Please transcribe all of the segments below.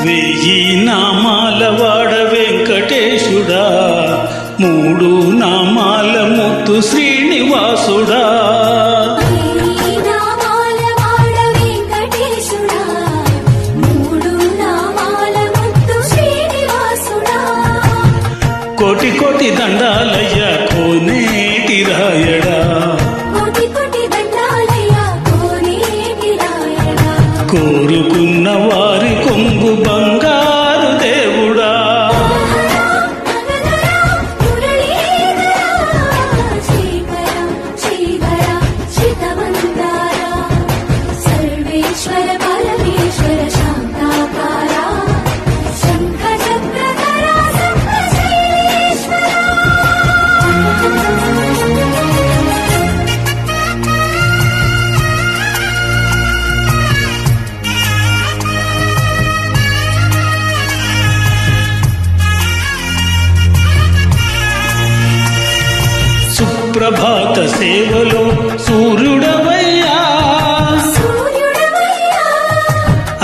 వెయ్యి నామాల వాడ వెంకటేశుడా, మూడు నామాల ముత్తు శ్రీనివాసుడా. కోటి కోటి దండాలయ్య కోనేటి రాయడా, కోరుకున్న వారి కొంగు బంగారు దేవుడా. సుప్రభాత సేవలో సూర్యుడవయ్యా,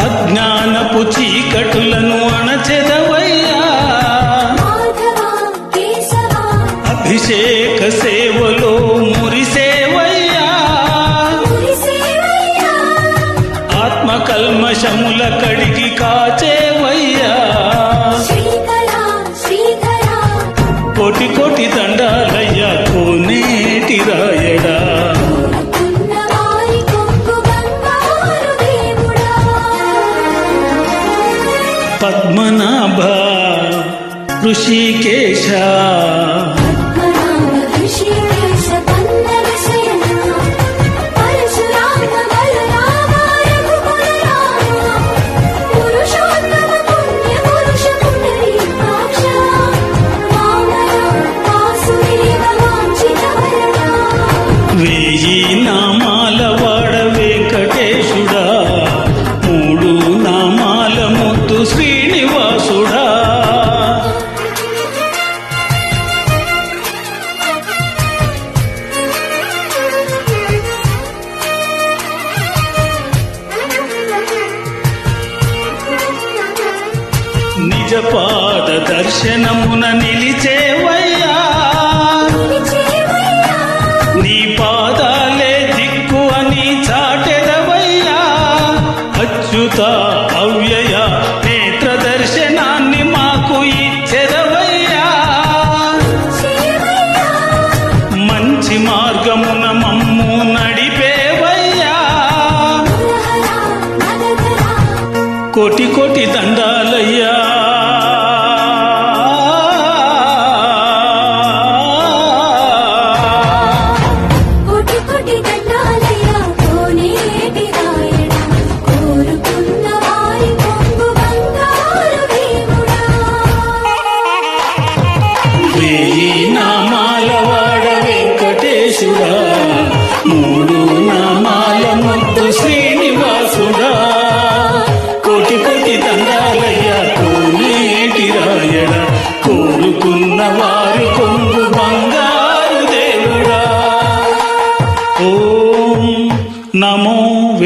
అజ్ఞానపు చీకటులను అణచెదవయ్యా. అభిషేక సేవలో మురిసేవయ్యా, ఆత్మకల్మషముల కడిగి కాచేవయ్యా. కోటి కోటి దండాలయ్యా కోనేటి రాయడా. పద్మనాభ ఋషికేశ, వెయ్యి నామాల వాడ వెంకటేశుడా, మూడు నామాల ముత్తు శ్రీనివాసుడా. నిజ పాద దర్శనమున నిలిచేవయ్యా, నీ పాదాలే దిక్కు అని చాటెదవయ్యా. అచ్యుత అవ్యయ నేత్ర దర్శనాన్ని మాకు ఇచ్చెదవయ్యా. మంచి మార్గమున మమ్ము నడిపేవయ్యా. కోటి కోటి దండాలయ్యా